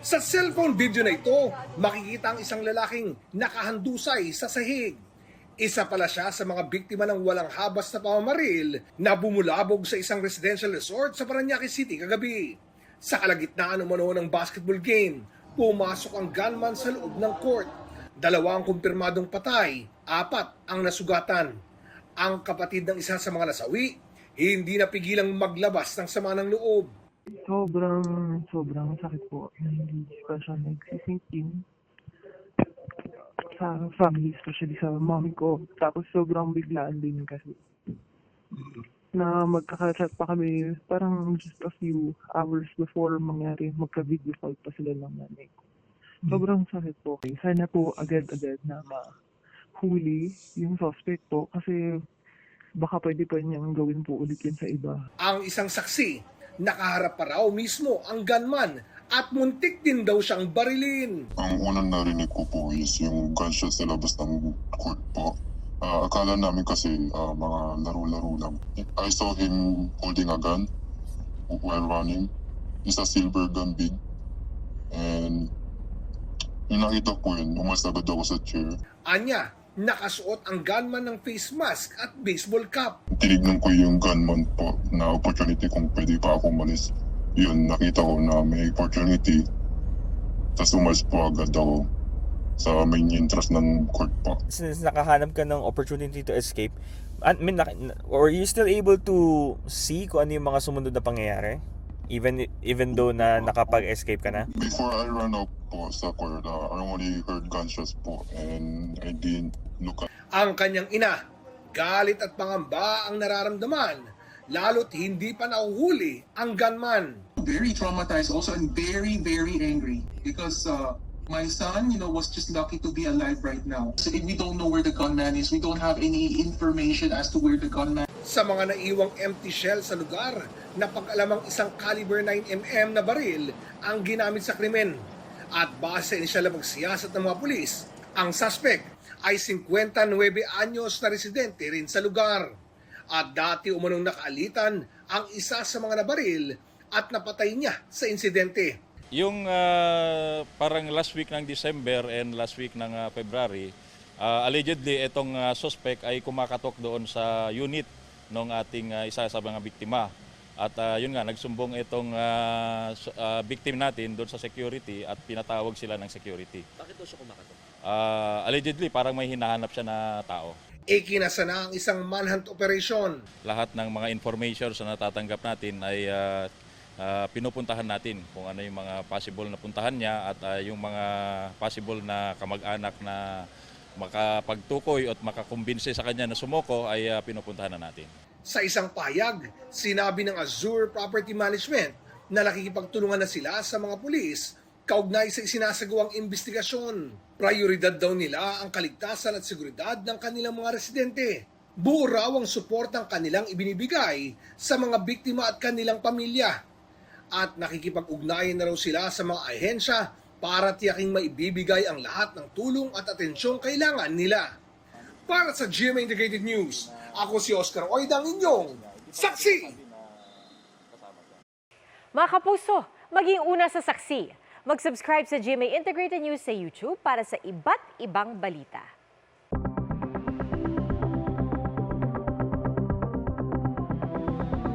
Sa cellphone video na ito, makikita ang isang lalaking nakahandusay sa sahig. Isa pala siya sa mga biktima ng walang habas na pamamaril na bumulabog sa isang residential resort sa Parañaque City kagabi. Sa kalagitnaan umano ng basketball game, pumasok ang gunman sa loob ng court. 2 ang kumpirmadong patay, 4 ang nasugatan. Ang kapatid ng isa sa mga nasawi, hindi napigilang maglabas ng sama ng loob. Sobrang sakit po. Hindi pa siya nagsisink in sa family, especially sa mommy ko. Tapos sobrang biglaan din kasi na magkaka-chat pa kami parang just a few hours before mangyari, magka-video call pa sila ng nanay ko. Sobrang sakit po. Sana po agad-agad na mahuli yung suspect po kasi baka pwede pa niyang gawin po ulit yun sa iba. Ang isang saksi, nakaharap pa raw mismo ang gunman at muntik din daw siyang barilin. Ang unang narinig ko po is yung gunshot sa labas ng court po. Akala namin kasi mga laro-laro lang. I saw him holding a gun while running. It's a silver gun big. And yung nakita ko yun, umalis agad ako sa chair. Anya, nakasuot ang gunman ng face mask at baseball cap. Tinignan ko yung gunman po na opportunity kung pwede pa ako umalis. Yun, nakita ko na may opportunity. Tapos umalis po agad ako sa main entrance ng court po. Since nakahanap ka ng opportunity to escape, were you still able to see kung ano yung mga sumunod na pangyayari? Even though na nakapag-escape ka na? Before I ran out po sa court, I only heard gunshots po and I didn't look at. Ang kanyang ina, galit at pangamba ang nararamdaman, lalo't hindi pa nahuhuli ang gunman. Very traumatized also and very, very angry because my son, was just lucky to be alive right now. So we don't know where the gunman is. We don't have any information as to where the gunman. Sa mga naiwang empty shell sa lugar, napag-alamang isang caliber 9mm na baril ang ginamit sa krimen. At base sa inisyal na pagsiyasat ng mga pulis, ang suspect ay 59 anyos na residente rin sa lugar. At dati umanong nakaalitan ang isa sa mga nabaril at napatay niya sa insidente. Yung parang last week ng December and last week ng February, allegedly itong suspect ay kumakatok doon sa unit ng ating isa sa mga biktima. At yun nga, nagsumbong itong victim natin doon sa security at pinatawag sila ng security. Bakit daw siya kumakatok? Allegedly, parang may hinahanap siya na tao. Ikinasa na ang isang manhunt operation. Lahat ng mga information na natatanggap natin ay pinupuntahan natin kung ano yung mga possible na puntahan niya at yung mga possible na kamag-anak na makapagtukoy at makakumbinse sa kanya na sumoko ay pinupuntahan na natin. Sa isang pahayag, sinabi ng Azure Property Management na nakikipagtulungan na sila sa mga pulis kaugnay sa isinasagawang investigasyon. Prioridad daw nila ang kaligtasan at seguridad ng kanilang mga residente. Buo raw ang suportang kanilang ibinibigay sa mga biktima at kanilang pamilya. At nakikipag-ugnayan na raw sila sa mga ahensya para tiyaking maibibigay ang lahat ng tulong at atensyong kailangan nila. Para sa GMA Integrated News, ako si Oscar Oidang, inyong saksi! Mga kapuso, maging una sa saksi. Mag-subscribe sa GMA Integrated News sa YouTube para sa iba't ibang balita.